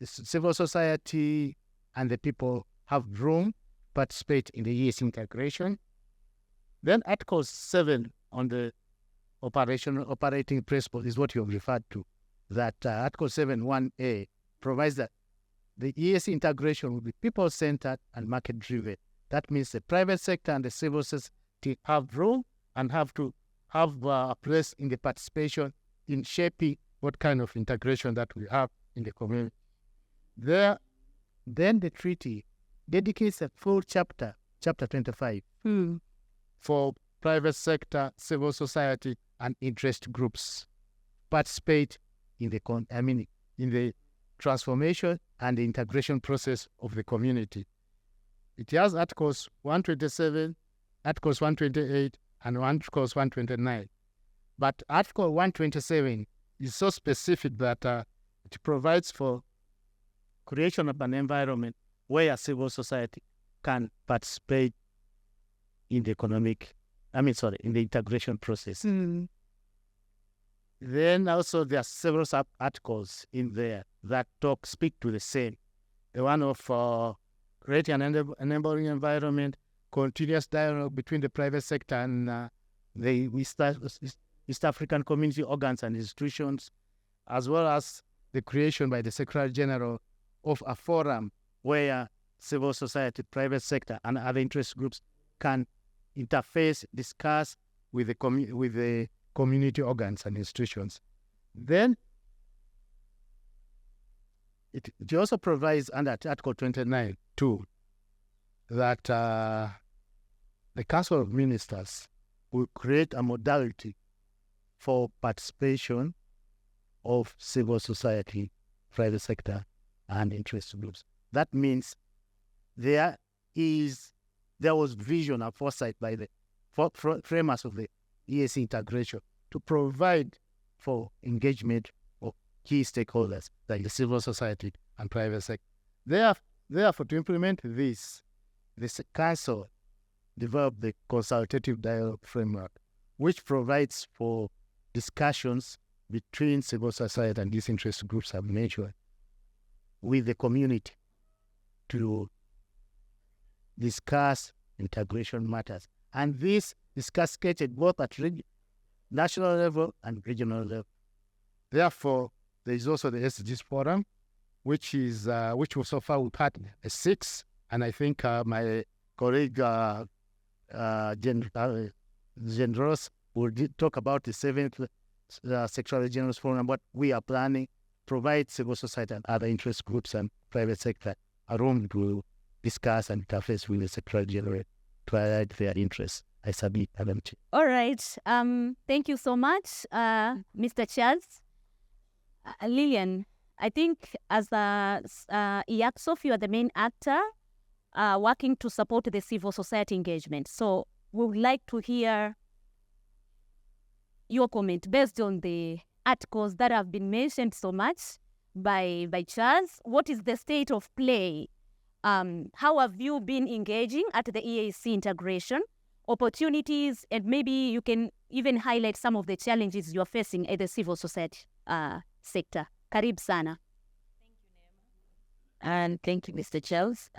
civil society and the people have room to participate in the EAC integration. Then Article 7 on the operating principle is what you have referred to, that Article 7.1a provides that the EAC integration will be people-centered and market-driven. That means the private sector and the civil society have room and have to have a place in the participation in shaping what kind of integration that we have in the community. Then the treaty dedicates a full chapter 25, for private sector, civil society, and interest groups participate in the transformation and the integration process of the community. It has Articles 127, Articles 128, and Articles 129. But Article 127 is so specific that it provides for creation of an environment where civil society can participate in the in the integration process. Then also there are several sub-articles in there that speak to the same. The one of creating an enabling environment, continuous dialogue between the private sector and the East African community organs and institutions, as well as the creation by the Secretary General of a forum where civil society, private sector, and other interest groups can interface, discuss with the community organs and institutions. Then it also provides under Article 29 too that the Council of Ministers will create a modality for participation of civil society, private sector, and interest groups. That means there was vision and foresight by the framers of the EAC integration to provide for engagement of key stakeholders like the civil society and private sector. Therefore, to implement this council developed the consultative dialogue framework, which provides for discussions between civil society and these interest groups have mentioned with the community to discuss integration matters. And this is cascaded both at national level and regional level. Therefore, there is also the SDGs Forum, which so far we've had 6, and I think my colleague Gendros will talk about the 7th Secretary General's Forum. What we are planning provide civil society and other interest groups and private sector a room to discuss and interface with the Secretary General to highlight their interests. I submit, Madam Chair. All right. Thank you so much, Mr. Charles. Lillian, I think as EACSOF, you are the main actor working to support the civil society engagement. So we would like to hear your comment based on the articles that have been mentioned so much by Charles. What is the state of play? How have you been engaging at the EAC integration, opportunities, and maybe you can even highlight some of the challenges you are facing at the civil society sector. Karibu sana. Thank you, Neema. And thank you, Mr. Charles,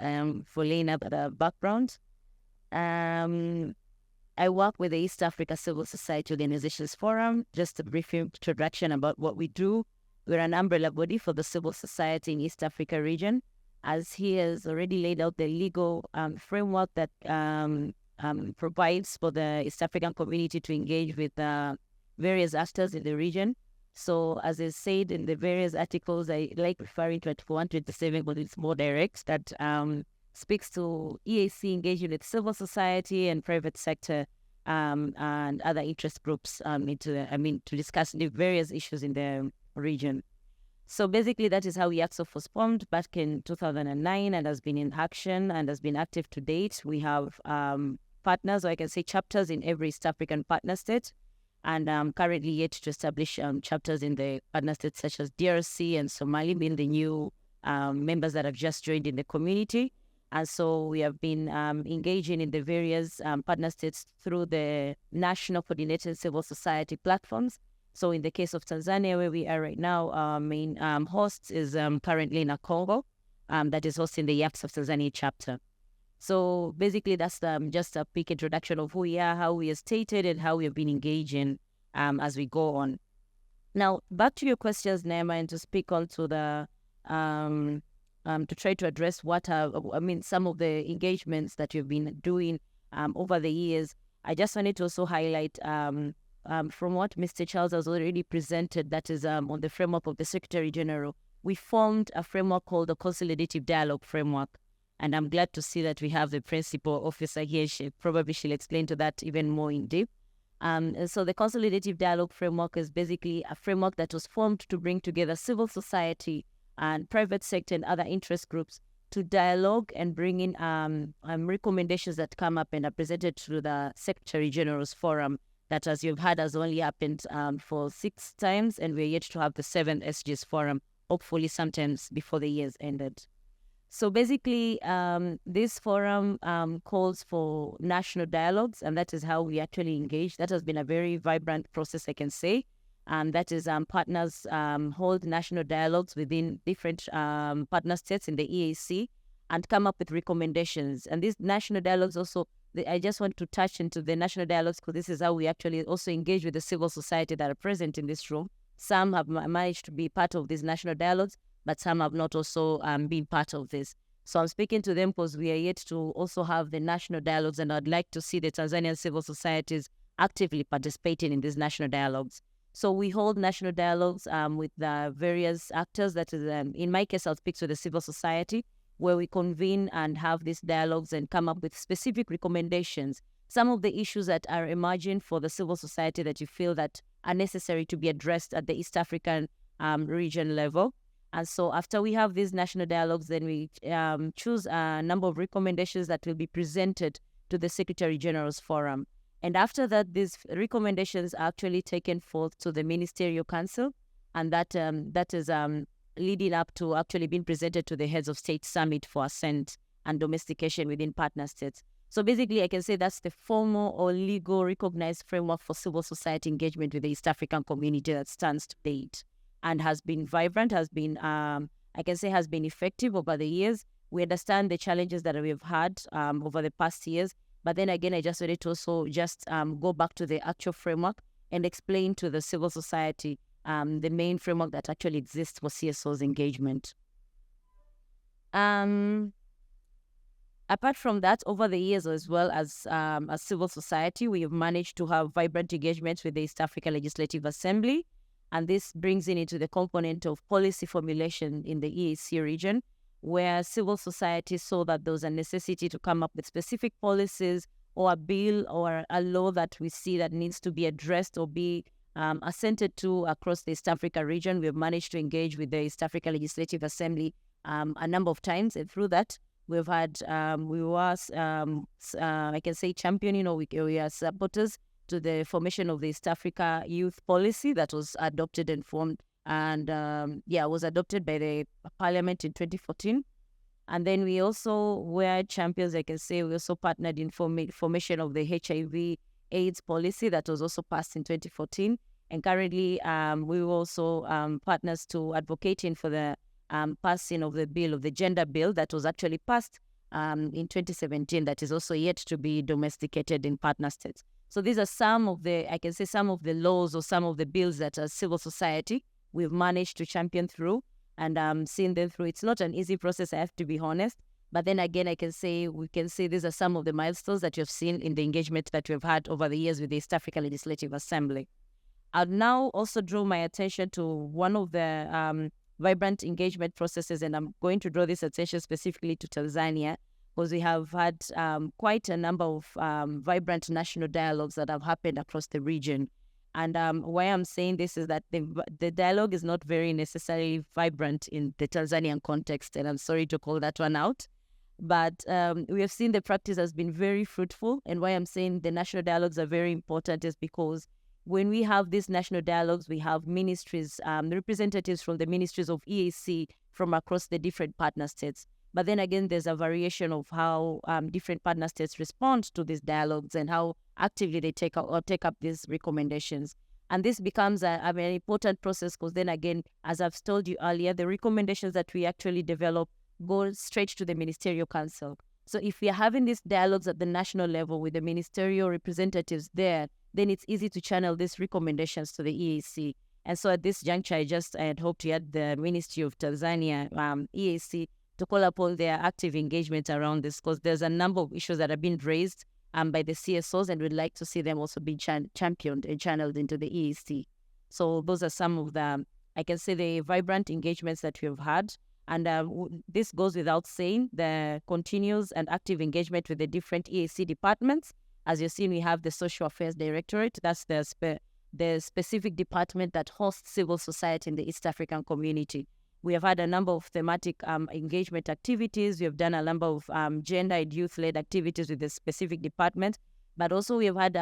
for laying out the background. I work with the East Africa Civil Society Organizations Forum. Just a brief introduction about what we do. We're an umbrella body for the civil society in East Africa region, as he has already laid out the legal framework that provides for the East African community to engage with various actors in the region. So as I said in the various articles, I like referring to Article 127, but it's more direct, that speaks to EAC engaging with civil society and private sector and other interest groups to discuss the various issues in the region. So basically, that is how EACSOF was formed back in 2009 and has been in action and has been active to date. We have partners, or I can say chapters, in every East African partner state, and currently yet to establish chapters in the partner states such as DRC and Somali, being the new members that have just joined in the community. And so we have been engaging in the various partner states through the national coordinated civil society platforms, So in the case of Tanzania, where we are right now, our main host is currently in Congo, that is hosting the YAPS of Tanzania chapter. So basically, that's just a quick introduction of who we are, how we are stated, and how we have been engaging as we go on. Now, back to your questions, Nema, and to speak on to the to try to address what are, some of the engagements that you've been doing over the years. I just wanted to also highlight from what Mr. Charles has already presented, that is on the framework of the Secretary General. We formed a framework called the Consolidative Dialogue Framework. And I'm glad to see that we have the principal officer here. She'll explain to that even more in depth. And so the Consolidative Dialogue Framework is basically a framework that was formed to bring together civil society and private sector and other interest groups to dialogue and bring in recommendations that come up and are presented to the Secretary General's Forum that, as you've heard, has only happened for 6 times, and we're yet to have the 7th SG's Forum, hopefully sometimes before the year's ended. So basically, this forum calls for national dialogues, and that is how we actually engage. That has been a very vibrant process, I can say. That is partners hold national dialogues within different partner states in the EAC and come up with recommendations. And these national dialogues also, I just want to touch into the national dialogues because this is how we actually also engage with the civil society that are present in this room. Some have managed to be part of these national dialogues, but some have not also been part of this. So I'm speaking to them because we are yet to also have the national dialogues, and I'd like to see the Tanzanian civil societies actively participating in these national dialogues. So we hold national dialogues with the various actors. That is, in my case, I'll speak to the civil society, where we convene and have these dialogues and come up with specific recommendations. Some of the issues that are emerging for the civil society that you feel that are necessary to be addressed at the East African region level. And so after we have these national dialogues, then we choose a number of recommendations that will be presented to the Secretary General's Forum. And after that, these recommendations are actually taken forth to the Ministerial Council, and that is leading up to actually being presented to the Heads of State Summit for assent and domestication within partner states. So basically, I can say that's the formal or legal recognized framework for civil society engagement with the East African community that stands to date and has been vibrant, has been effective over the years. We understand the challenges that we've had over the past years. But then again, I just wanted to also just go back to the actual framework and explain to the civil society the main framework that actually exists for CSO's engagement. Apart from that, over the years as well as a civil society, we have managed to have vibrant engagements with the East African Legislative Assembly. And this brings into the component of policy formulation in the EAC region, where civil society saw that there was a necessity to come up with specific policies or a bill or a law that we see that needs to be addressed or be assented to across the East Africa region. We have managed to engage with the East Africa Legislative Assembly a number of times, and through that, we've had, I can say, championing, or we are supporters to the formation of the East Africa Youth Policy that was adopted and formed and was adopted by the Parliament in 2014. And then we also were champions, I can say. We also partnered in formation of the HIV AIDS policy that was also passed in 2014. And currently, we were also partners to advocating for the passing of the bill, of the gender bill that was actually passed in 2017, that is also yet to be domesticated in partner states. So these are some of the, I can say, some of the laws or some of the bills that as civil society we've managed to champion through and seen them through. It's not an easy process, I have to be honest. But then again, we can say these are some of the milestones that you've seen in the engagement that we've had over the years with the East African Legislative Assembly. I'll now also draw my attention to one of the vibrant engagement processes, and I'm going to draw this attention specifically to Tanzania, because we have had quite a number of vibrant national dialogues that have happened across the region. And why I'm saying this is that the dialogue is not very necessarily vibrant in the Tanzanian context, and I'm sorry to call that one out. But we have seen the practice has been very fruitful, and why I'm saying the national dialogues are very important is because when we have these national dialogues, we have ministries, representatives from the ministries of EAC from across the different partner states. But then again, there's a variation of how different partner states respond to these dialogues and how actively they take up these recommendations. And this becomes a very important process because then again, as I've told you earlier, the recommendations that we actually develop go straight to the Ministerial Council. So if we are having these dialogues at the national level with the ministerial representatives there, then it's easy to channel these recommendations to the EAC. And so at this juncture, I had hoped to add the Ministry of Tanzania, EAC, to call upon their active engagement around this because there's a number of issues that have been raised by the CSOs, and we'd like to see them also be championed and channeled into the EAC. So those are some of the, I can say, the vibrant engagements that we've had. And this goes without saying, the continuous and active engagement with the different EAC departments. As you've seen, we have the Social Affairs Directorate. That's the specific department that hosts civil society in the East African community. We have had a number of thematic engagement activities. We have done a number of gender and youth-led activities with the specific department. But also we have had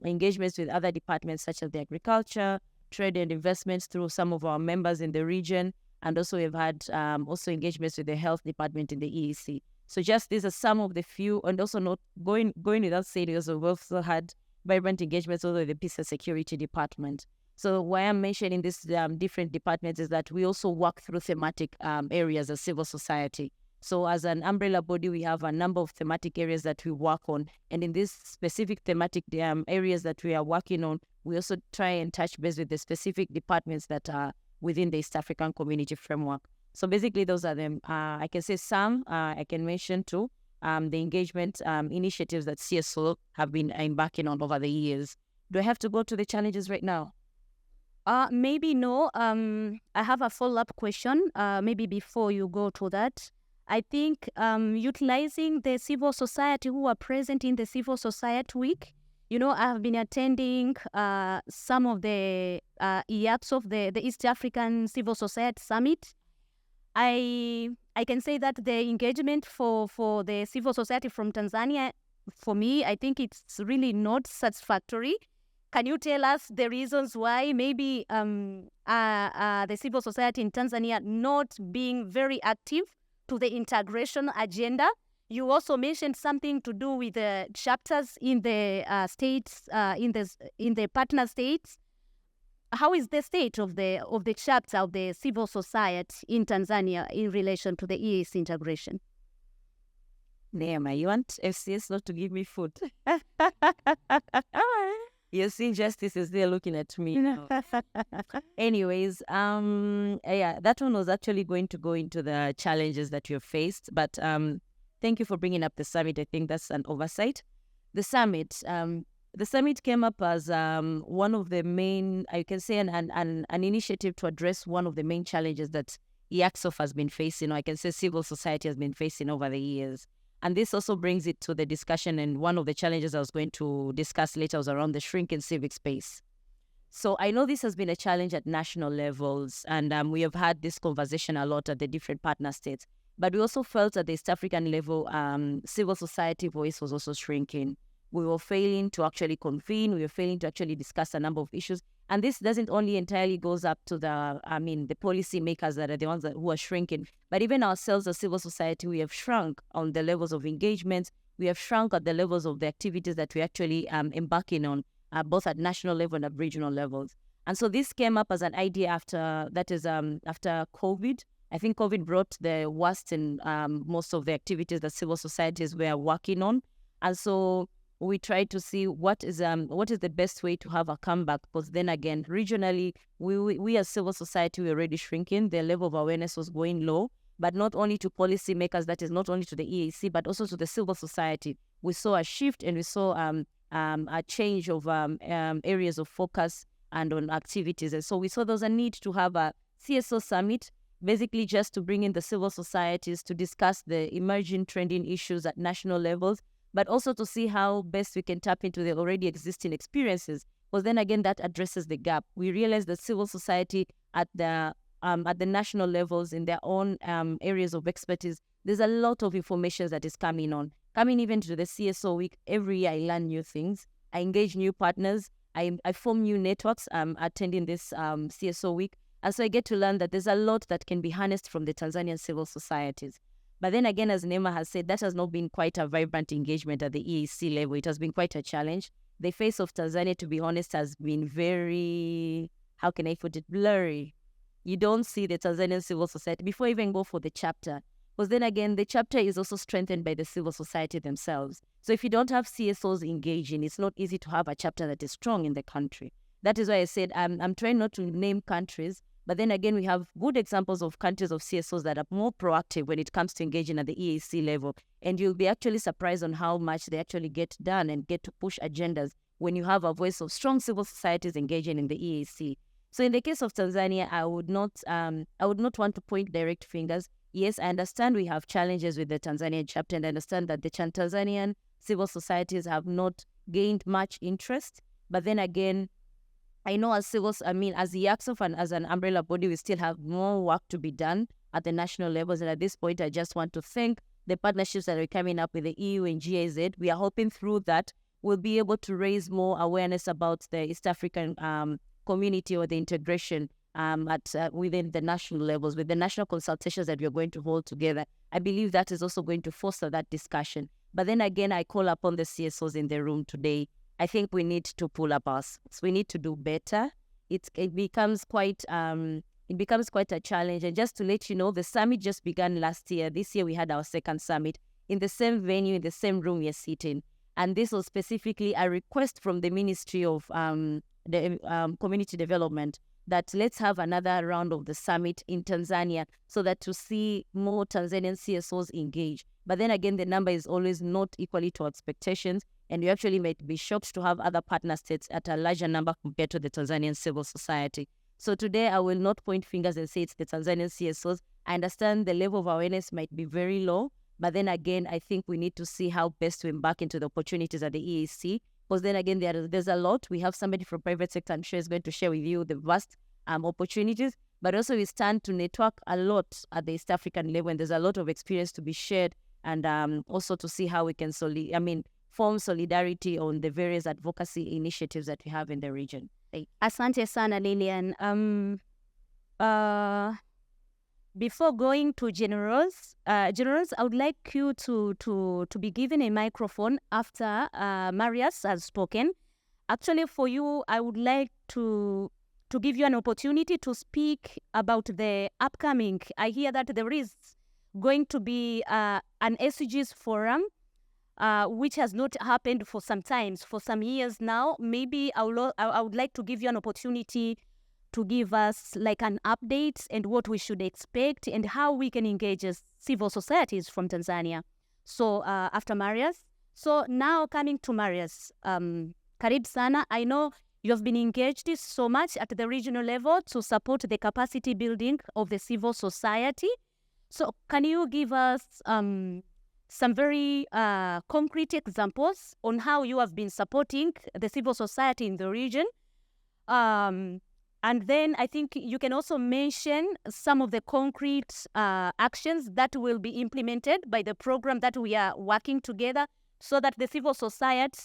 engagements with other departments such as the agriculture, trade and investments through some of our members in the region. And also we've had also engagements with the health department in the EAC. So just these are some of the few, and also not going without saying, we've also had vibrant engagements also with the Peace and Security Department. So why I'm mentioning these different departments is that we also work through thematic areas as civil society. So as an umbrella body, we have a number of thematic areas that we work on. And in these specific thematic areas that we are working on, we also try and touch base with the specific departments that are within the East African Community Framework. So basically, those are them. I can say some, I can mention too, the engagement initiatives that CSO have been embarking on over the years. Do I have to go to the challenges right now? Maybe no. I have a follow-up question. Maybe before you go to that, I think utilizing the civil society who are present in the Civil Society Week. You know, I have been attending some of the EACs of the East African Civil Society Summit. I can say that the engagement for the civil society from Tanzania, for me, I think it's really not satisfactory. Can you tell us the reasons why maybe the civil society in Tanzania not being very active to the integration agenda? You also mentioned something to do with the chapters in the states, in the partner states. How is the state of the chapter of the civil society in Tanzania in relation to the EAC integration? Neema, you want FCS not to give me food? You see, Justice is there looking at me. Anyways, yeah, that one was actually going to go into the challenges that you've faced. But thank you for bringing up the summit. I think that's an oversight. The summit came up as one of the main, I can say, an initiative to address one of the main challenges that EACSOF has been facing, or I can say civil society has been facing over the years. And this also brings it to the discussion, and one of the challenges I was going to discuss later was around the shrinking civic space. So I know this has been a challenge at national levels, and we have had this conversation a lot at the different partner states. But we also felt at the East African level, civil society voice was also shrinking. We were failing to actually convene. We were failing to actually discuss a number of issues. And this doesn't only entirely goes up to the policy makers that are the ones who are shrinking, but even ourselves as civil society, we have shrunk on the levels of engagement. We have shrunk at the levels of the activities that we're actually embarking on, both at national level and at regional levels. And so this came up as an idea after COVID. I think COVID brought the worst in most of the activities that civil societies were working on. And so we tried to see what is the best way to have a comeback, because then again, regionally, we as civil society were already shrinking. The level of awareness was going low, but not only to policymakers, that is not only to the EAC, but also to the civil society. We saw a shift, and we saw a change of areas of focus and on activities. And so we saw there was a need to have a CSO summit, basically just to bring in the civil societies to discuss the emerging trending issues at national levels, but also to see how best we can tap into the already existing experiences. Because then again, that addresses the gap. We realize that civil society at the national levels in their own areas of expertise, there's a lot of information that is coming even to the CSO week. Every year I learn new things. I engage new partners. I form new networks attending this CSO week. And so I get to learn that there's a lot that can be harnessed from the Tanzanian civil societies. But then again, as Neema has said, that has not been quite a vibrant engagement at the EAC level. It has been quite a challenge. the face of Tanzania, to be honest, has been very, how can I put it, blurry. You don't see the Tanzanian civil society before you even go for the chapter. Because then again, the chapter is also strengthened by the civil society themselves. So if you don't have CSOs engaging, it's not easy to have a chapter that is strong in the country. That is why I said I'm trying not to name countries, but then again, we have good examples of countries of CSOs that are more proactive when it comes to engaging at the EAC level. And you'll be actually surprised on how much they actually get done and get to push agendas when you have a voice of strong civil societies engaging in the EAC. So in the case of Tanzania, I would not want to point direct fingers. Yes, I understand we have challenges with the Tanzanian chapter, and I understand that the Tanzanian civil societies have not gained much interest. But then again, I know as the EACSOF and as an umbrella body, we still have more work to be done at the national levels. And at this point, I just want to thank the partnerships that are coming up with the EU and GIZ. We are hoping through that we'll be able to raise more awareness about the East African community or the integration within the national levels, with the national consultations that we are going to hold together. I believe that is also going to foster that discussion. But then again, I call upon the CSOs in the room today. I think we need to pull up our socks. We need to do better. It becomes quite a challenge. And just to let you know, the summit just began last year. This year we had our second summit in the same venue, in the same room we are sitting. And this was specifically a request from the Ministry of Community Development that let's have another round of the summit in Tanzania so that to see more Tanzanian CSOs engage. But then again, the number is always not equally to expectations. And you actually might be shocked to have other partner states at a larger number compared to the Tanzanian civil society. So today, I will not point fingers and say it's the Tanzanian CSOs. I understand the level of awareness might be very low, but then again, I think we need to see how best to embark into the opportunities at the EAC. Because then again, there's a lot. We have somebody from private sector, I'm sure is going to share with you the vast opportunities, but also we stand to network a lot at the East African level, and there's a lot of experience to be shared, and also to see how we can form solidarity on the various advocacy initiatives that we have in the region. Asante sana, Lillian. Before going to generals, I would like you to be given a microphone after Marius has spoken. Actually, for you, I would like to give you an opportunity to speak about the upcoming. I hear that there is going to be an SDGs forum, which has not happened for some years now. Maybe I would like to give you an opportunity to give us like an update and what we should expect and how we can engage as civil societies from Tanzania. So after Marius. So now coming to Marius, Karib Sana, I know you have been engaged so much at the regional level to support the capacity building of the civil society. So can you give us some very concrete examples on how you have been supporting the civil society in the region? And then I think you can also mention some of the concrete actions that will be implemented by the program that we are working together so that the civil society,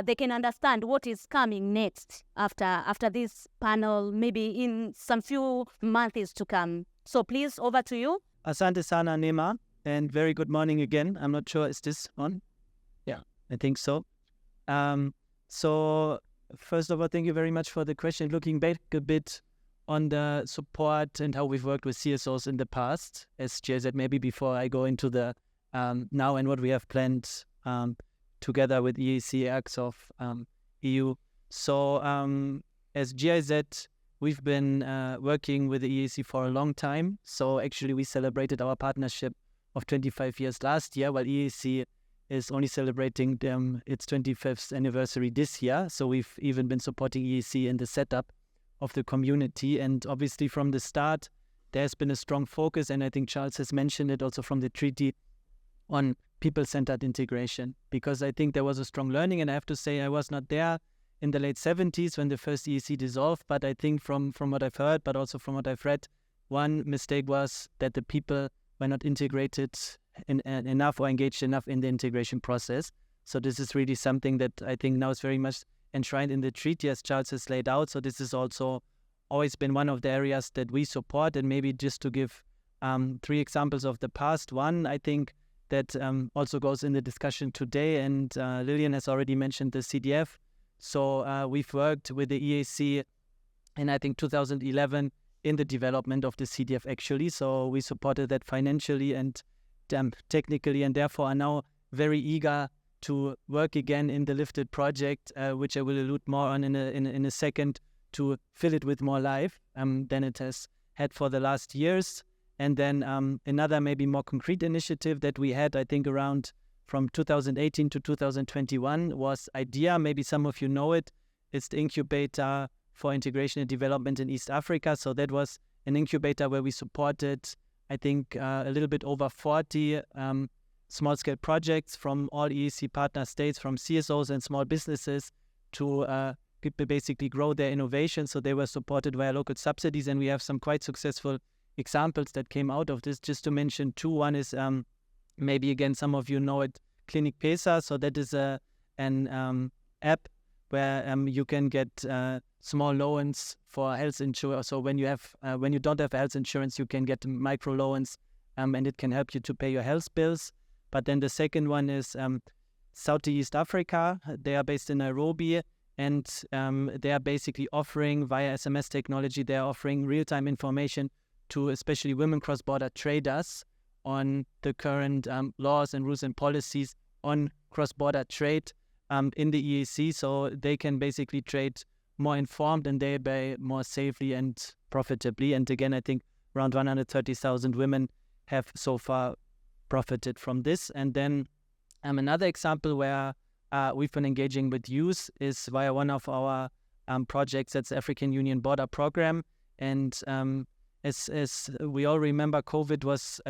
they can understand what is coming next after this panel, maybe in some few months to come. So please, over to you. Asante sana, Nema, and very good morning again. I'm not sure, is this on? Yeah, I think so. So first of all, thank you very much for the question. Looking back a bit on the support and how we've worked with CSOs in the past, as Jay said, maybe before I go into the now and what we have planned together with EAC, EACSOF, EU. So as GIZ, we've been working with the EAC for a long time. So actually we celebrated our partnership of 25 years last year, while EAC is only celebrating its 25th anniversary this year. So we've even been supporting EAC in the setup of the community. And obviously from the start, there's been a strong focus, and I think Charles has mentioned it also from the treaty, on people-centered integration, because I think there was a strong learning. And I have to say, I was not there in the late 70s when the first EAC dissolved, but I think from what I've heard, but also from what I've read, one mistake was that the people were not integrated enough or engaged enough in the integration process. So this is really something that I think now is very much enshrined in the treaty, as Charles has laid out. So this has also always been one of the areas that we support. And maybe just to give 3 examples of the past. One, I think that also goes in the discussion today, and Lillian has already mentioned the CDF. So we've worked with the EAC in, I think, 2011 in the development of the CDF actually. So we supported that financially and technically, and therefore are now very eager to work again in the Lifted project, which I will allude more on in a second, to fill it with more life than it has had for the last years. And then another maybe more concrete initiative that we had, I think, around from 2018 to 2021 was IDEA. Maybe some of you know it. It's the incubator for integration and development in East Africa. So that was an incubator where we supported, I think, a little bit over 40 small-scale projects from all EAC partner states, from CSOs and small businesses to people basically grow their innovation. So they were supported via local subsidies, and we have some quite successful examples that came out of this. Just to mention two, one is maybe again some of you know it, Clinic Pesa. So that is an app where you can get small loans for health insurance. So when you don't have health insurance, you can get micro loans, and it can help you to pay your health bills. But then the second one is Southeast Africa. They are based in Nairobi, and they are basically offering via SMS technology, they are offering real-time information to especially women cross-border traders on the current laws and rules and policies on cross-border trade in the EAC, so they can basically trade more informed and thereby more safely and profitably. And again, I think around 130,000 women have so far profited from this. And then another example where we've been engaging with youth is via one of our projects, that's the African Union Border Program. And as we all remember, COVID was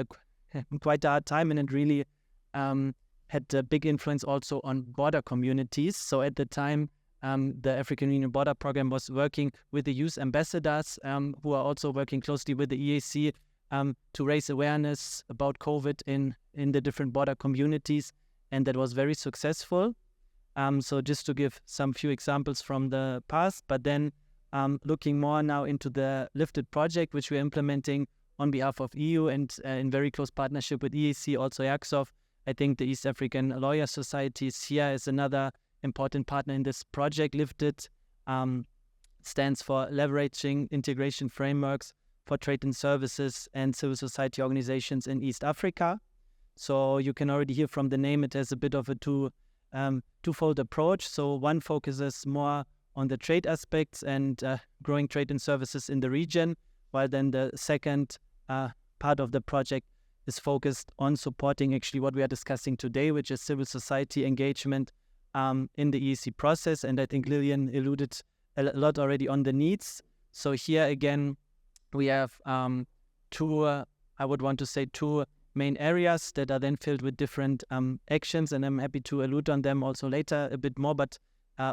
quite a hard time, and it really had a big influence also on border communities. So at the time, the African Union Border Program was working with the youth ambassadors who are also working closely with the EAC to raise awareness about COVID in the different border communities, and that was very successful. So just to give some few examples from the past, but then looking more now into the Lifted project, which we're implementing on behalf of EU and in very close partnership with EAC, also EACSOF. I think the East African Lawyer Society is here as another important partner in this project. Lifted stands for Leveraging Integration Frameworks for Trade and Services and Civil Society Organizations in East Africa. So you can already hear from the name, it has a bit of a twofold approach. So one focuses more on the trade aspects and growing trade and services in the region, while then the second part of the project is focused on supporting actually what we are discussing today, which is civil society engagement in the EAC process. And I think Lillian alluded a lot already on the needs. So here again, we have two main areas that are then filled with different actions, and I'm happy to allude on them also later a bit more. But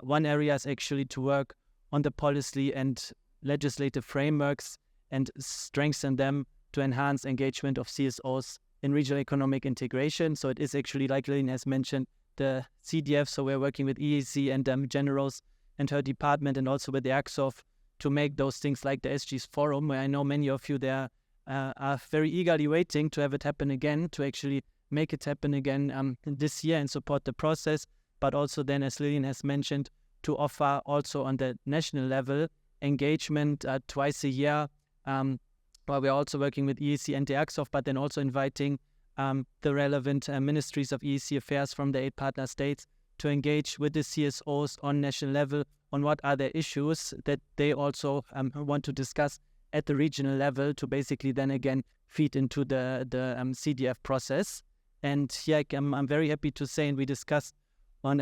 one area is actually to work on the policy and legislative frameworks and strengthen them to enhance engagement of CSOs in regional economic integration. So it is actually, like Lillian has mentioned, the CDF. So we're working with EAC and Generals and her department, and also with the EACSOF to make those things like the SG's forum, where I know many of you there are very eagerly waiting to have it happen again, to actually make it happen again this year and support the process. But also then, as Lillian has mentioned, to offer also on the national level engagement twice a year, while we're also working with EAC and the EACSOF, but then also inviting the relevant ministries of EAC affairs from the 8 partner states to engage with the CSOs on national level on what are the issues that they also want to discuss at the regional level, to basically then again feed into the CDF process. And here I'm very happy to say, and we discussed on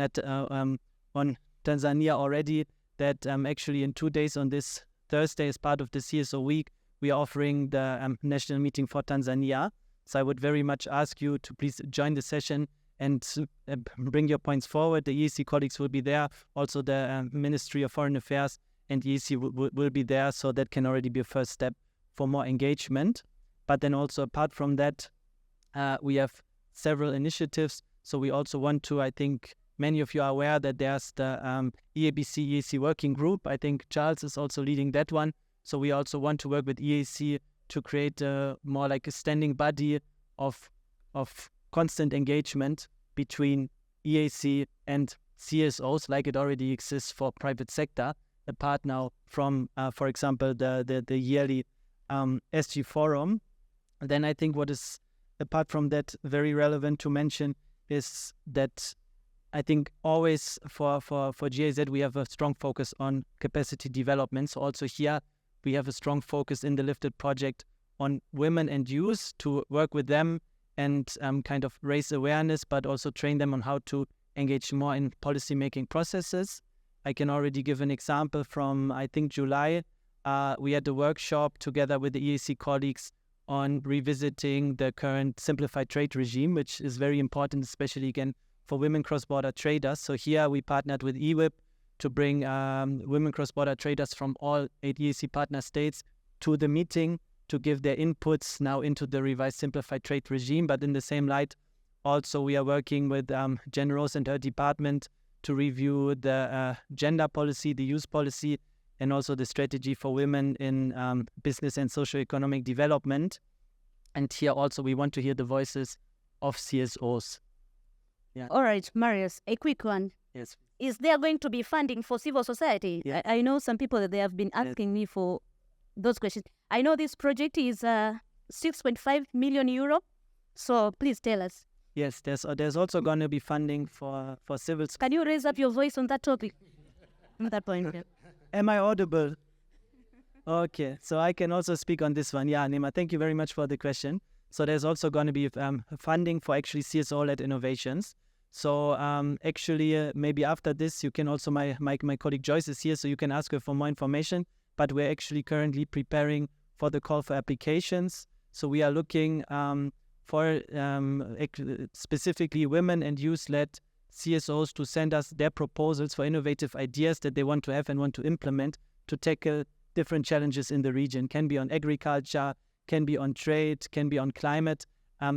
Tanzania already, that actually in 2 days on this Thursday, as part of the CSO week, we are offering the national meeting for Tanzania. So I would very much ask you to please join the session and bring your points forward. The EAC colleagues will be there. Also the Ministry of Foreign Affairs and EAC will be there. So that can already be a first step for more engagement. But then also apart from that, we have several initiatives. So we also want to, I think many of you are aware that there's the EABC EAC working group. I think Charles is also leading that one. So we also want to work with EAC to create more like a standing body of constant engagement between EAC and CSOs, like it already exists for private sector, apart now from, for example, the yearly SG Forum. Then I think what is, apart from that, very relevant to mention is that I think always for GIZ, we have a strong focus on capacity development. So also here, we have a strong focus in the Lifted project on women and youth, to work with them and kind of raise awareness, but also train them on how to engage more in policy-making processes. I can already give an example from, I think, July. We had a workshop together with the EAC colleagues on revisiting the current simplified trade regime, which is very important, especially again for women cross-border traders. So here we partnered with EWIP to bring women cross-border traders from all 8 EAC partner states to the meeting to give their inputs now into the revised simplified trade regime. But in the same light, also we are working with Jen Rose and her department to review the gender policy, the youth policy, and also the strategy for women in business and socio-economic development. And here also we want to hear the voices of CSOs. Yeah. All right, Marius, a quick one. Yes. Is there going to be funding for civil society? Yes. I know some people that they have been asking me for those questions. I know this project is 6.5 million euro. So please tell us. Yes, there's also going to be funding for civil. Can you raise up your voice on that topic? On that point. Yeah. Am I audible? Okay, so I can also speak on this one. Yeah, Nima, thank you very much for the question. So there's also going to be funding for actually CSO-led innovations. So actually, maybe after this, you can also, my colleague Joyce is here, so you can ask her for more information. But we're actually currently preparing for the call for applications. So we are looking for specifically women and youth-led CSOs to send us their proposals for innovative ideas that they want to have and want to implement to tackle different challenges in the region. Can be on agriculture, can be on trade, can be on climate.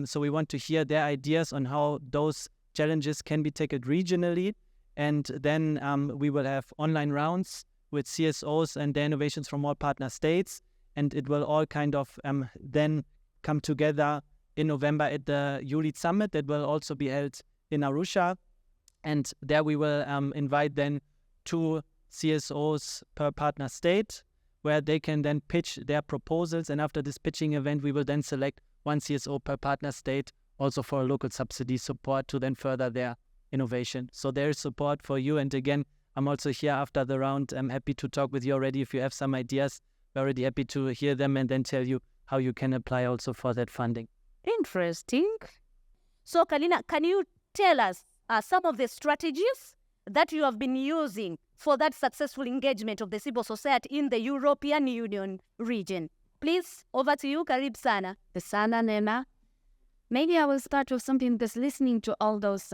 So we want to hear their ideas on how those challenges can be tackled regionally. And then we will have online rounds with CSOs and their innovations from all partner states. And it will all kind of then come together in November at the ULEAD Summit that will also be held in Arusha. And there we will invite then 2 CSOs per partner state, where they can then pitch their proposals. And after this pitching event, we will then select 1 CSO per partner state, also for local subsidy support to then further their innovation. So there is support for you. And again, I'm also here after the round. I'm happy to talk with you already. If you have some ideas, we're already happy to hear them and then tell you how you can apply also for that funding. Interesting. So, Kalina, can you tell us some of the strategies that you have been using for that successful engagement of the civil society in the European Union region? Please, over to you, Karib Sana. Sana, Nema. Maybe I will start with something because listening to all those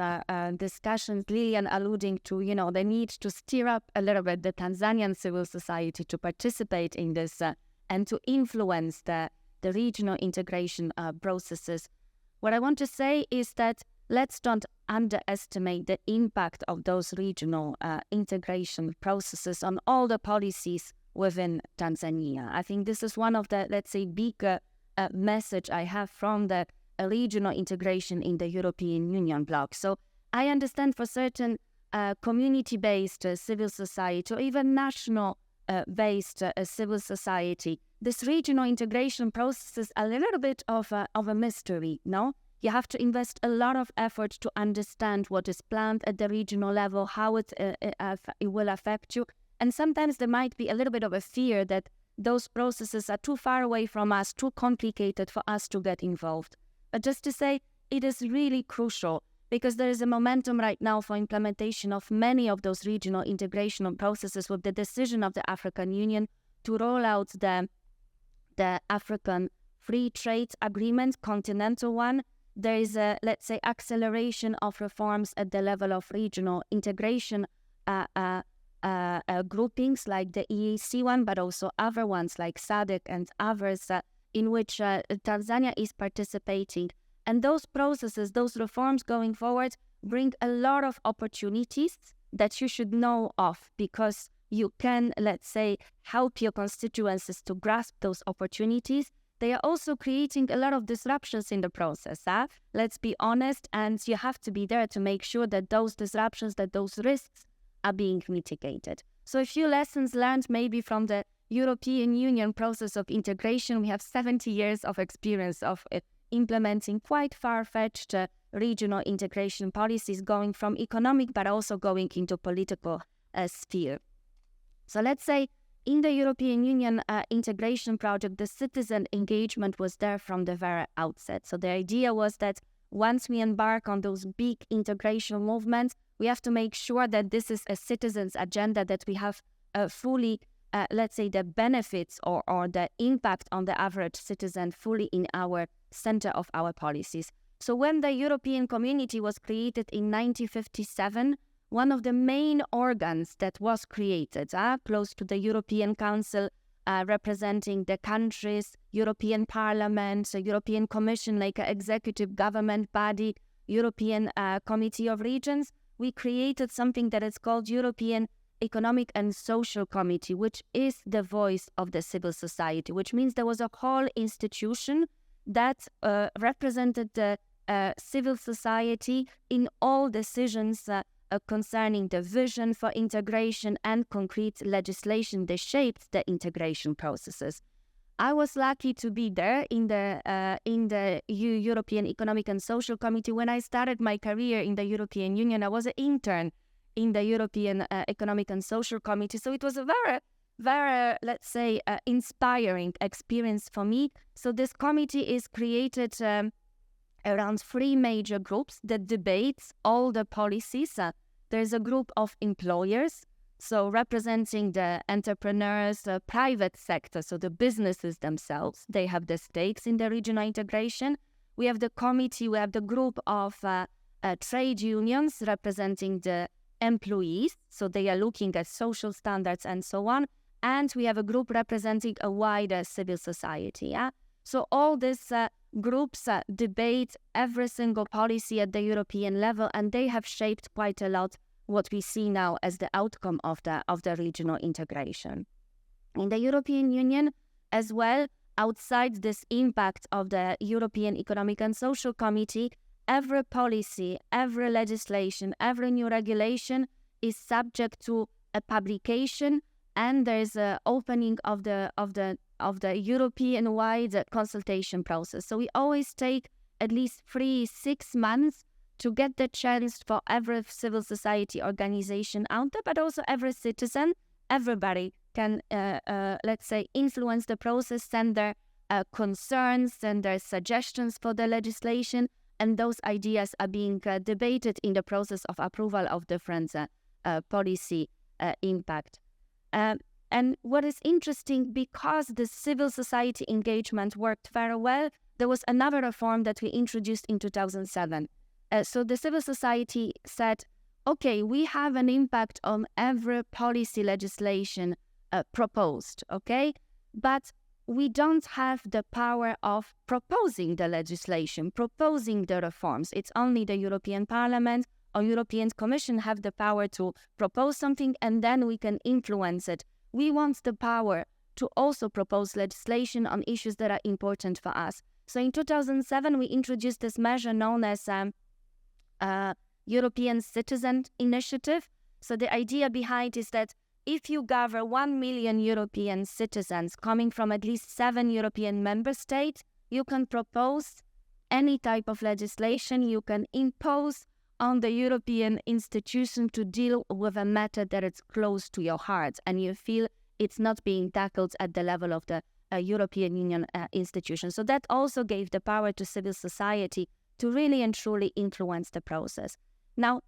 discussions, Lilian alluding to, the need to stir up a little bit the Tanzanian civil society to participate in this and to influence the regional integration processes. What I want to say is that let's not underestimate the impact of those regional integration processes on all the policies within Tanzania. I think this is one of the, let's say, bigger message I have from the regional integration in the European Union bloc. So I understand for certain community-based civil society or even national-based civil society, this regional integration process is a little bit of a mystery, no? You have to invest a lot of effort to understand what is planned at the regional level, how it will affect you. And sometimes there might be a little bit of a fear that those processes are too far away from us, too complicated for us to get involved. But just to say, it is really crucial because there is a momentum right now for implementation of many of those regional integration processes with the decision of the African Union to roll out the African Free Trade Agreement, continental one. There is a, let's say, acceleration of reforms at the level of regional integration groupings like the EAC one, but also other ones like SADC and others in which Tanzania is participating. And those processes, those reforms going forward bring a lot of opportunities that you should know of because you can, let's say, help your constituencies to grasp those opportunities they are also creating a lot of disruptions in the process. Let's be honest, and you have to be there to make sure that those disruptions, that those risks are being mitigated. So a few lessons learned maybe from the European Union process of integration. We have 70 years of experience of implementing quite far-fetched regional integration policies, going from economic but also going into political sphere. So let's say in the European Union integration project, the citizen engagement was there from the very outset. So the idea was that once we embark on those big integration movements, we have to make sure that this is a citizens' agenda, that we have fully, let's say, the benefits or the impact on the average citizen fully in our center of our policies. So when the European Community was created in 1957, one of the main organs that was created, close to the European Council, representing the countries, European Parliament, European Commission, like an executive government body, European Committee of Regions, we created something that is called European Economic and Social Committee, which is the voice of the civil society, which means there was a whole institution that represented the civil society in all decisions concerning the vision for integration and concrete legislation that shaped the integration processes. I was lucky to be there in the European Economic and Social Committee. When I started my career in the European Union, I was an intern in the European Economic and Social Committee. So it was a very, let's say, inspiring experience for me. So this committee is created around 3 major groups that debates all the policies. There's a group of employers, so representing the entrepreneurs, the private sector, so the businesses themselves. They have the stakes in the regional integration. We have the committee, we have the group of trade unions representing the employees, so they are looking at social standards and so on. And we have a group representing a wider civil society. So all these groups debate every single policy at the European level, and they have shaped quite a lot what we see now as the outcome of the regional integration. In the European Union as well, outside this impact of the European Economic and Social Committee, every policy, every legislation, every new regulation is subject to a publication, and there's an opening of the European-wide consultation process. So we always take at least 3-6 months to get the chance for every civil society organization out there, but also every citizen, everybody can, let's say, influence the process, send their concerns, send their suggestions for the legislation, and those ideas are being debated in the process of approval of different policy impact. And what is interesting, because the civil society engagement worked very well, there was another reform that we introduced in 2007. So the civil society said, okay, we have an impact on every policy legislation proposed, okay? But we don't have the power of proposing the legislation, proposing the reforms. It's only the European Parliament or European Commission have the power to propose something, and then we can influence it. We want the power to also propose legislation on issues that are important for us. So in 2007, we introduced this measure known as European Citizen Initiative. So the idea behind is that if you gather 1 million European citizens coming from at least 7 European member states, you can propose any type of legislation, you can impose on the European institution to deal with a matter that is close to your heart and you feel it's not being tackled at the level of the European Union institution. So that also gave the power to civil society to really and truly influence the process. Now,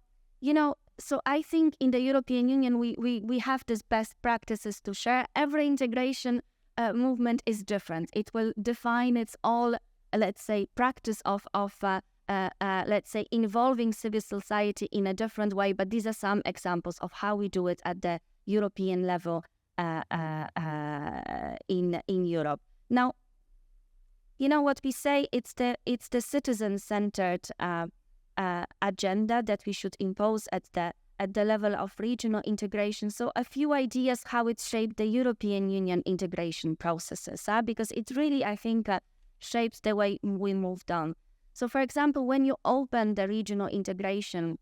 so I think in the European Union, we have these best practices to share. Every integration movement is different. It will define its all, let's say, practice of let's say, involving civil society in a different way. But these are some examples of how we do it at the European level in Europe. Now, what we say, it's the citizen-centered agenda that we should impose at at the level of regional integration. So a few ideas how it shaped the European Union integration processes, because it really, I think, shapes the way we moved on. So for example, when you open the regional integration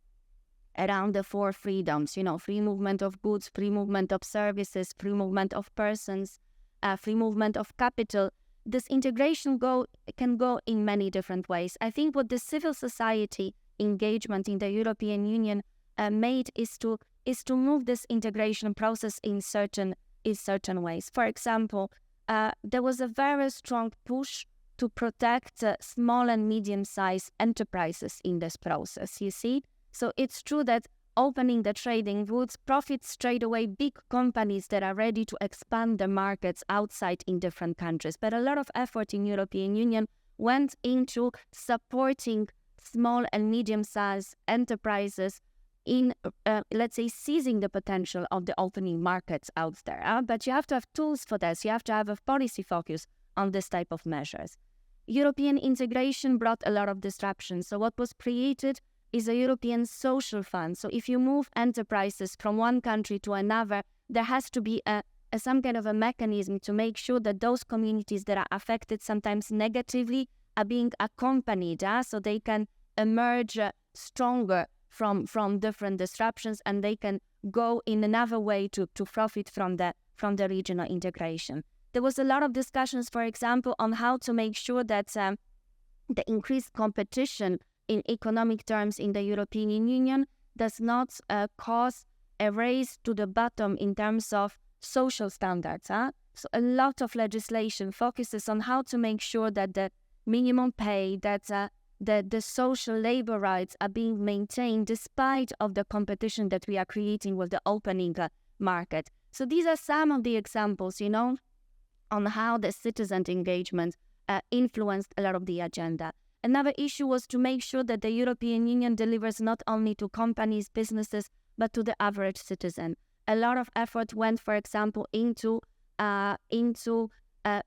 around the 4 freedoms, free movement of goods, free movement of services, free movement of persons, free movement of capital, this integration can go in many different ways. I think what the civil society engagement in the European Union made is to move this integration process in certain ways. For example, there was a very strong push to protect small and medium-sized enterprises in this process, you see? So it's true that opening the trading routes profits straight away big companies that are ready to expand their markets outside in different countries. But a lot of effort in European Union went into supporting small and medium-sized enterprises in, let's say, seizing the potential of the opening markets out there. But you have to have tools for this. You have to have a policy focus on this type of measures. European integration brought a lot of disruption. So what was created is a European social fund. So if you move enterprises from one country to another, there has to be some kind of a mechanism to make sure that those communities that are affected sometimes negatively are being accompanied, so they can emerge stronger from different disruptions, and they can go in another way to profit from the regional integration. There was a lot of discussions, for example, on how to make sure that the increased competition in economic terms in the European Union does not cause a race to the bottom in terms of social standards. So a lot of legislation focuses on how to make sure that the minimum pay, that the social labor rights are being maintained despite of the competition that we are creating with the opening market. So these are some of the examples, on how the citizen engagement influenced a lot of the agenda. Another issue was to make sure that the European Union delivers not only to companies, businesses, but to the average citizen. A lot of effort went, for example, into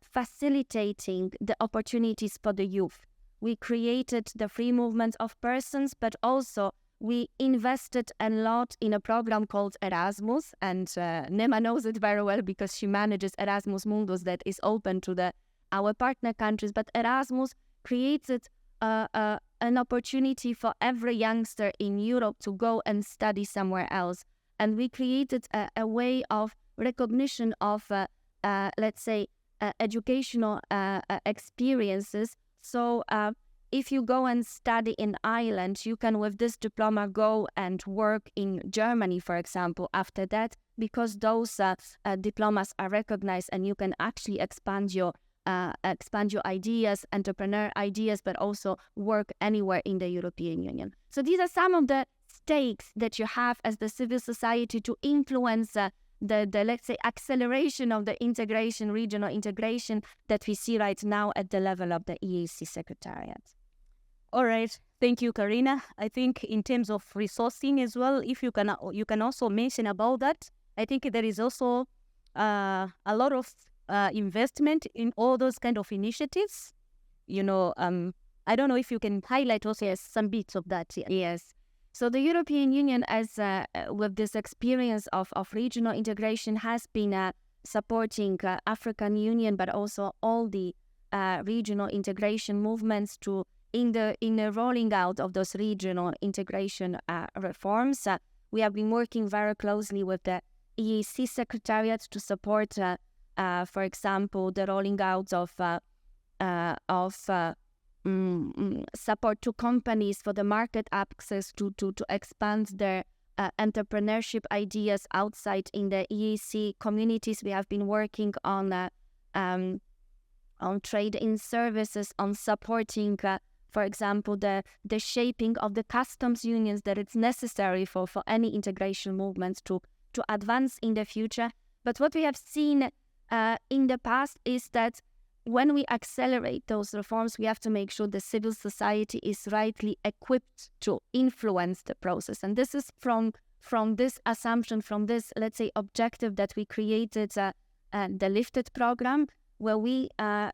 facilitating the opportunities for the youth. We created the free movement of persons, but also we invested a lot in a program called Erasmus, and Nema knows it very well because she manages Erasmus Mundus that is open to our partner countries. But Erasmus created an opportunity for every youngster in Europe to go and study somewhere else. And we created a way of recognition of, let's say, educational experiences. So if you go and study in Ireland, you can with this diploma go and work in Germany, for example, after that, because those diplomas are recognized, and you can actually expand your ideas, entrepreneur ideas, but also work anywhere in the European Union. So these are some of the stakes that you have as the civil society to influence the let's say, acceleration of the integration, regional integration that we see right now at the level of the EAC Secretariat. All right. Thank you, Karina. I think in terms of resourcing as well, if you can also mention about that. I think there is also a lot of investment in all those kind of initiatives. I don't know if you can highlight also some bits of that here. Yes. So the European Union, as with this experience of regional integration, has been supporting African Union, but also all the regional integration movements in the rolling out of those regional integration reforms. We have been working very closely with the EAC Secretariat to support, for example, the rolling out of support to companies for the market access to expand their entrepreneurship ideas outside in the EAC communities. We have been working on trade in services, on supporting, for example, the shaping of the customs unions that it's necessary for any integration movements to advance in the future. But what we have seen in the past is that when we accelerate those reforms, we have to make sure the civil society is rightly equipped to influence the process. And this is from this assumption, from this, let's say, objective that we created the Lifted program, where we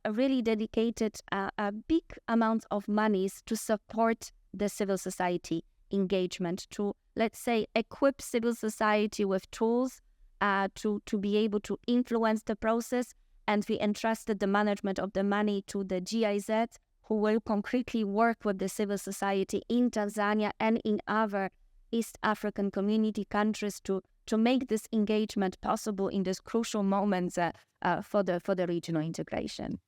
really dedicated a big amount of monies to support the civil society engagement, to let's say, equip civil society with tools to be able to influence the process. And we entrusted the management of the money to the GIZ, who will concretely work with the civil society in Tanzania and in other East African community countries to make this engagement possible in these crucial moments for the regional integration.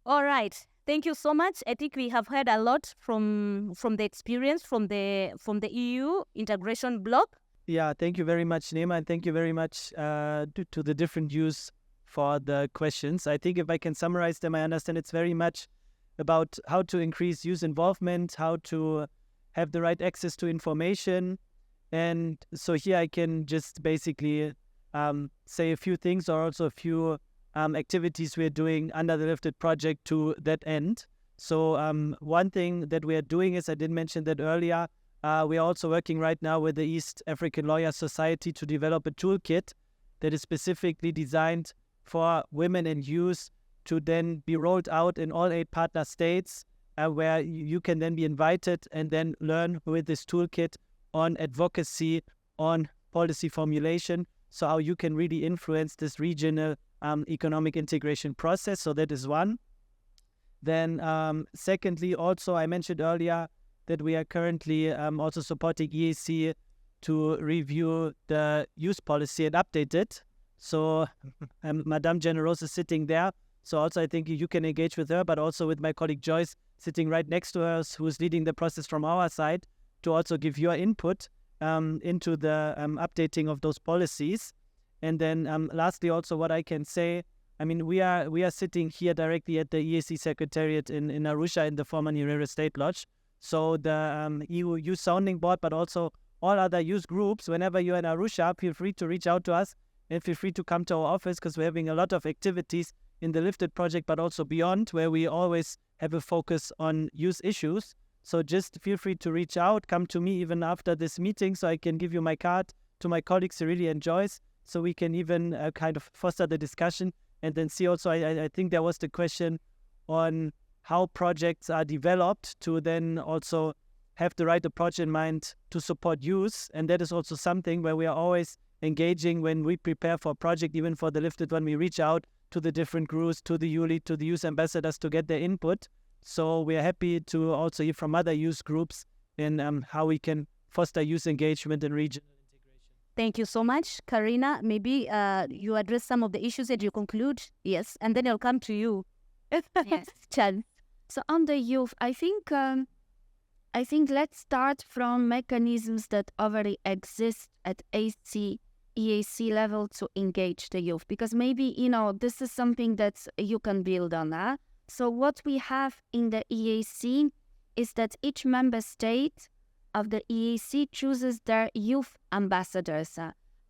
All right. Thank you so much. I think we have heard a lot from the experience from the EU integration block. Yeah, thank you very much, Neema, and thank you very much to the different youths for the questions. I think if I can summarize them, I understand it's very much about how to increase youth involvement, how to have the right access to information. And so here I can just basically say a few things, or also a few activities we're doing under the Lifted project to that end. So one thing that we are doing is, I did mention that earlier, we are also working right now with the East African Lawyer Society to develop a toolkit that is specifically designed for women and youth to then be rolled out in all 8 partner states, where you can then be invited and then learn with this toolkit on advocacy, on policy formulation, so how you can really influence this regional economic integration process. So that is one. Then secondly, also I mentioned earlier that we are currently also supporting EAC to review the youth policy and update it. So Madame Generose is sitting there. So also I think you can engage with her, but also with my colleague Joyce sitting right next to her, who's leading the process from our side, to also give your input into the updating of those policies. And then lastly, also what I can say, I mean, we are sitting here directly at the EAC Secretariat in Arusha in the former Nyerere State Lodge. So the EU Youth Sounding Board, but also all other youth groups, whenever you're in Arusha, feel free to reach out to us and feel free to come to our office, because we're having a lot of activities in the Lifted project, but also beyond, where we always have a focus on youth issues. So just feel free to reach out, come to me even after this meeting, so I can give you my card to my colleagues who really enjoys, so we can even kind of foster the discussion. And then see also, I think there was the question on how projects are developed to then also have the right approach in mind to support youth. And that is also something where we are always engaging when we prepare for a project, even for the Lifted, when we reach out to the different groups, to the ULI, to the youth ambassadors to get their input. So we are happy to also hear from other youth groups in how we can foster youth engagement in regional integration. Thank you so much. Karina, maybe you address some of the issues and you conclude. Yes, and then I'll come to you. Yes. Chan. So on the youth, I think let's start from mechanisms that already exist at EAC level to engage the youth, because maybe, this is something that you can build on. So what we have in the EAC is that each member state of the EAC chooses their youth ambassadors.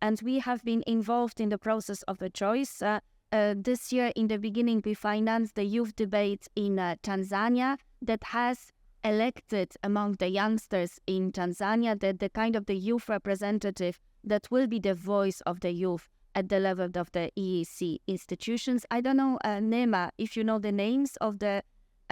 And we have been involved in the process of the choice. This year, in the beginning, we financed the youth debate in Tanzania that has elected among the youngsters in Tanzania the kind of the youth representative that will be the voice of the youth at the level of the EAC institutions. I don't know, Neema, if you know the names of the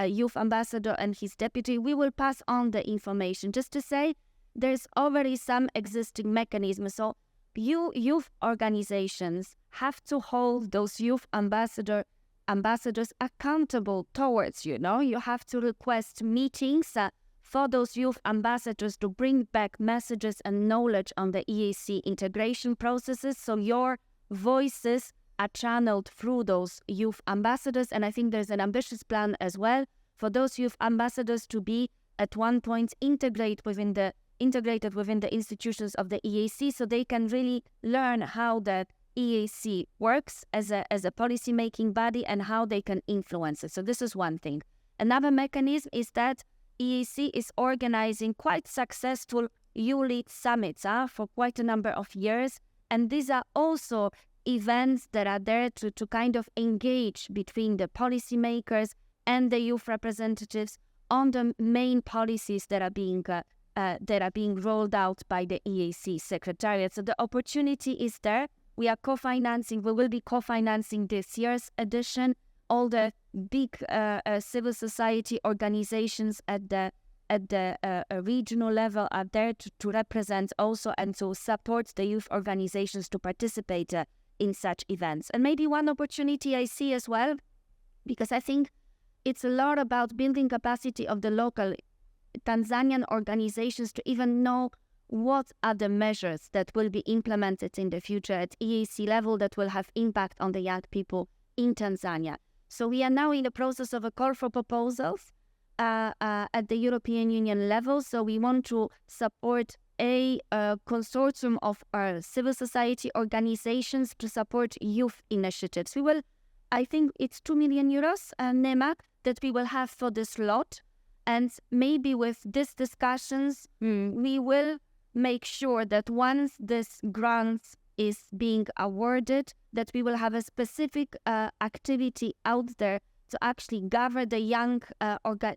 youth ambassador and his deputy. We will pass on the information. Just to say, there's already some existing mechanisms. So youth organizations have to hold those youth ambassadors accountable towards you. You have to request meetings for those youth ambassadors to bring back messages and knowledge on the EAC integration processes. So your voices are channeled through those youth ambassadors. And I think there's an ambitious plan as well for those youth ambassadors to be at one point integrated within the institutions of the EAC, so they can really learn how the EAC works as a policy-making body and how they can influence it. So this is one thing. Another mechanism is that EAC is organizing quite successful ULEAD summits for quite a number of years. And these are also events that are there to kind of engage between the policymakers and the youth representatives on the main policies that are being rolled out by the EAC Secretariat. So the opportunity is there. We will be co-financing this year's edition. All the big civil society organizations at the at the regional level are there to represent also and to support the youth organizations to participate in such events. And maybe one opportunity I see as well, because I think it's a lot about building capacity of the local Tanzanian organizations to even know what are the measures that will be implemented in the future at EAC level that will have impact on the young people in Tanzania. So we are now in the process of a call for proposals at the European Union level. So we want to support a consortium of civil society organizations to support youth initiatives. We will, I think it's 2 million euros, NEMA, that we will have for this lot. And maybe with these discussions, we will make sure that once this grant is being awarded, that we will have a specific activity out there to actually gather the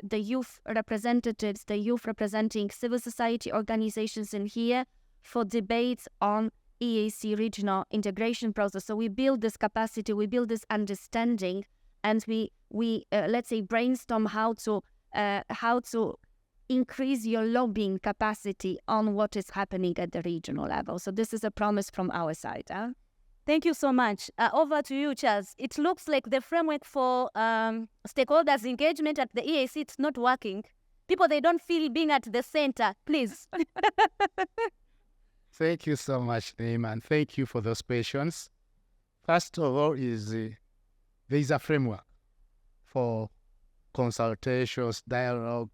the youth representatives, the youth representing civil society organizations in here for debates on EAC regional integration process. So we build this capacity, we build this understanding, and we let's say brainstorm how to increase your lobbying capacity on what is happening at the regional level. So this is a promise from our side. Thank you so much. Over to you, Charles. It looks like the framework for stakeholders engagement at the EAC, it's not working. People, they don't feel being at the center. Please. Thank you so much, Naima, and thank you for those questions. First of all, there is a framework for consultations, dialogue,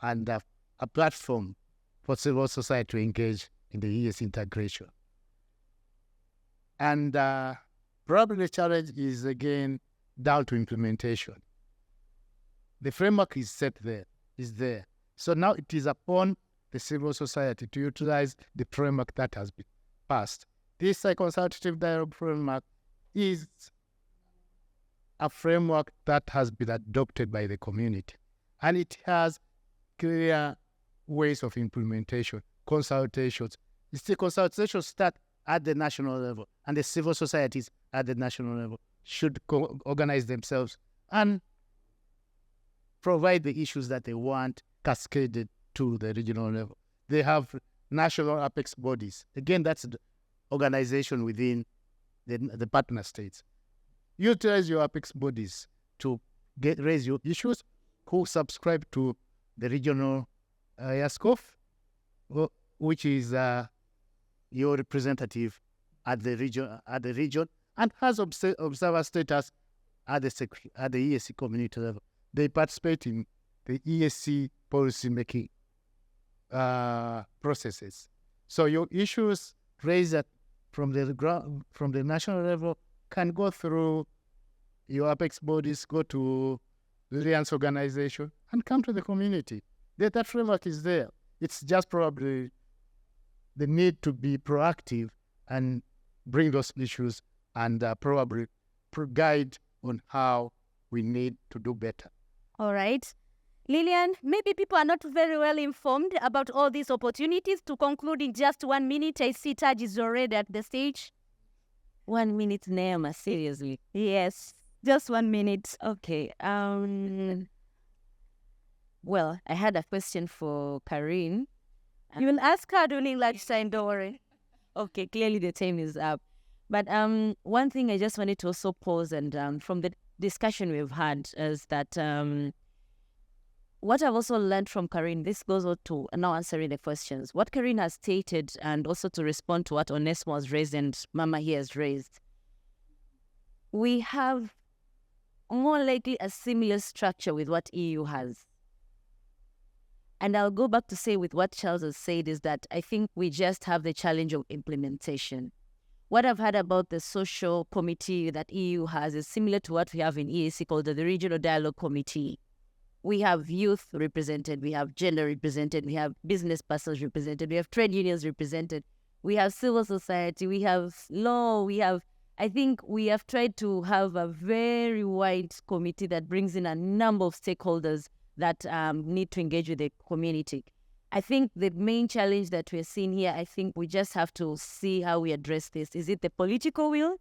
and a platform for civil society to engage in the EAC integration. And probably the challenge is, again, down to implementation. The framework is set there, is there. So now it is upon the civil society to utilize the framework that has been passed. This consultative dialogue framework is a framework that has been adopted by the community. And it has clear ways of implementation, consultations. You see, consultations start at the national level, and the civil societies at the national level should organize themselves and provide the issues that they want cascaded to the regional level. They have national apex bodies. Again, that's the organization within the partner states. Utilize your apex bodies to raise your issues, who subscribe to the regional EASCOF, which is your representative at the region, and has observer status at the EAC community level. They participate in the EAC policy making processes. So your issues raised from the national level can go through your apex bodies, go to the Alliance organization, and come to the community. That framework is there. It's just probably the need to be proactive and bring those issues and probably guide on how we need to do better. All right. Lillian, maybe people are not very well informed about all these opportunities. To conclude in just 1 minute, I see Taj is already at the stage. 1 minute, Naima, seriously. Yes, just 1 minute. Okay. Well, I had a question for Karine. You will ask her during lunchtime, don't worry. Okay, clearly the time is up. But one thing I just wanted to also pause, and from the discussion we've had, is that what I've also learned from Karine, this goes on to now answering the questions. What Karine has stated, and also to respond to what Onesmo has raised and Mama here has raised, we have more likely a similar structure with what EU has. And I'll go back to say with what Charles has said is that I think we just have the challenge of implementation. What I've heard about the social committee that EU has is similar to what we have in EAC called the Regional Dialogue Committee. We have youth represented, we have gender represented, we have business persons represented, we have trade unions represented, we have civil society, we have law, I think we have tried to have a very wide committee that brings in a number of stakeholders that need to engage with the community. I think the main challenge that we're seeing here, I think we just have to see how we address this. Is it the political will?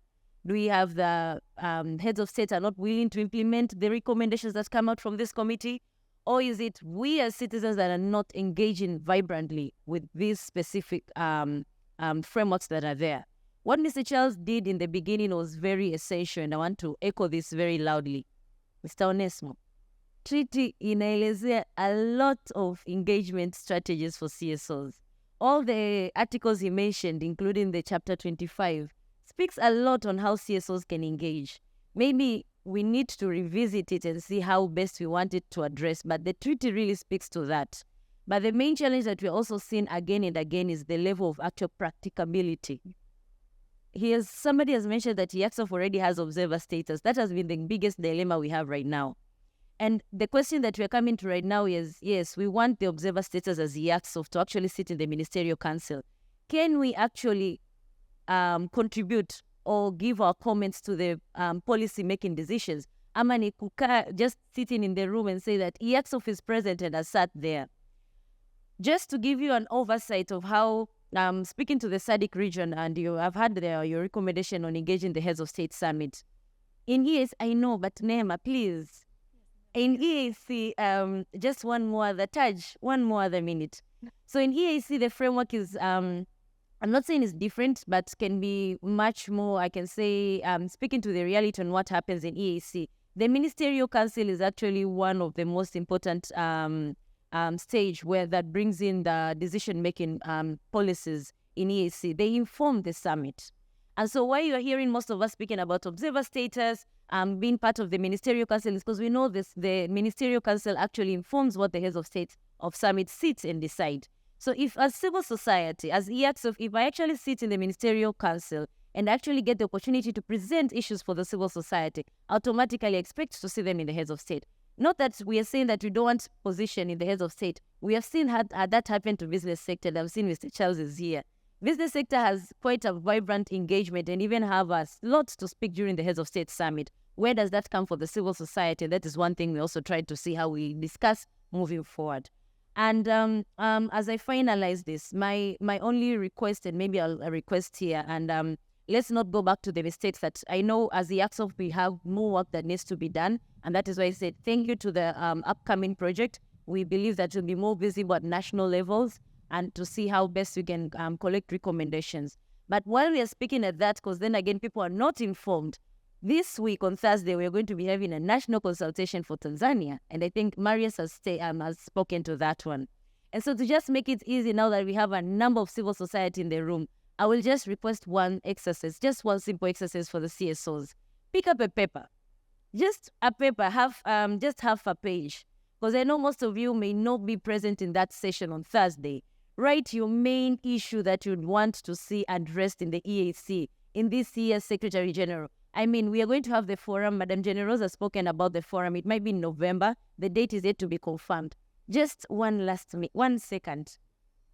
Do we have the heads of state are not willing to implement the recommendations that come out from this committee? Or is it we as citizens that are not engaging vibrantly with these specific frameworks that are there? What Mr. Charles did in the beginning was very essential, and I want to echo this very loudly. Mr. Onesmo, treaty inaelezea a lot of engagement strategies for CSOs. All the articles he mentioned, including the chapter 25, speaks a lot on how CSOs can engage. Maybe we need to revisit it and see how best we want it to address, but the treaty really speaks to that. But the main challenge that we're also seeing again and again is the level of actual practicability. Somebody has mentioned that EACSOF already has observer status. That has been the biggest dilemma we have right now. And the question that we're coming to right now is, yes, we want the observer status as EACSOF to actually sit in the Ministerial Council. Can we actually contribute or give our comments to the policy-making decisions? Amani kuka just sitting in the room and say that EACSOF is present and has sat there. Just to give you an oversight of how, speaking to the SADC region, and you have had your recommendation on engaging the Heads of State Summit. In EAC, I know, but Neema, please. In EAC, just one more other minute. So in EAC, the framework is, I'm not saying it's different, but can be much more, I can say, speaking to the reality on what happens in EAC. The Ministerial Council is actually one of the most important stage where that brings in the decision-making policies in EAC. They inform the summit. And so why you are hearing most of us speaking about observer status, being part of the Ministerial Council is because we know this, the Ministerial Council actually informs what the heads of state of summit sit and decide. So if as civil society, as EACSOF, if I actually sit in the Ministerial Council and actually get the opportunity to present issues for the civil society, automatically expect to see them in the heads of state. Not that we are saying that we don't want position in the heads of state. We have seen had that happen to business sector, and I've seen Mr. Charles is here. Business sector has quite a vibrant engagement and even have a lot to speak during the Heads of State Summit. Where does that come for the civil society? That is one thing we also try to see how we discuss moving forward. And as I finalize this, my only request, and maybe I'll request here, and let's not go back to the mistakes that I know as the EACSOF we have more work that needs to be done. And that is why I said thank you to the upcoming project. We believe that will be more visible at national levels and to see how best we can collect recommendations. But while we are speaking at that, because then again, people are not informed, this week on Thursday, we're going to be having a national consultation for Tanzania. And I think Marius has spoken to that one. And so to just make it easy now that we have a number of civil society in the room, I will just request one exercise, just one simple exercise for the CSOs. Pick up a paper. Just a paper, just half a page. Because I know most of you may not be present in that session on Thursday. Write your main issue that you'd want to see addressed in the EAC in this year's Secretary General. I mean, we are going to have the forum. Madam General has spoken about the forum. It might be in November. The date is yet to be confirmed. Just one second.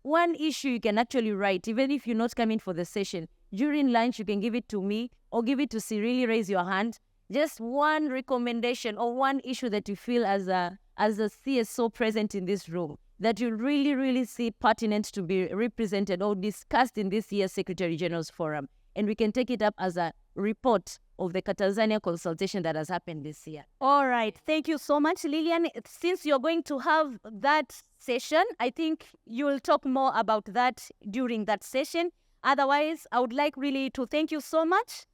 One issue you can actually write, even if you're not coming for the session. During lunch, you can give it to me or give it to Cyril, raise your hand. Just one recommendation or one issue that you feel as a CSO present in this room that you really, really see pertinent to be represented or discussed in this year's Secretary General's Forum. And we can take it up as a report of the Tanzania consultation that has happened this year. All right. Thank you so much, Lillian. Since you're going to have that session, I think you'll talk more about that during that session. Otherwise, I would like really to thank you so much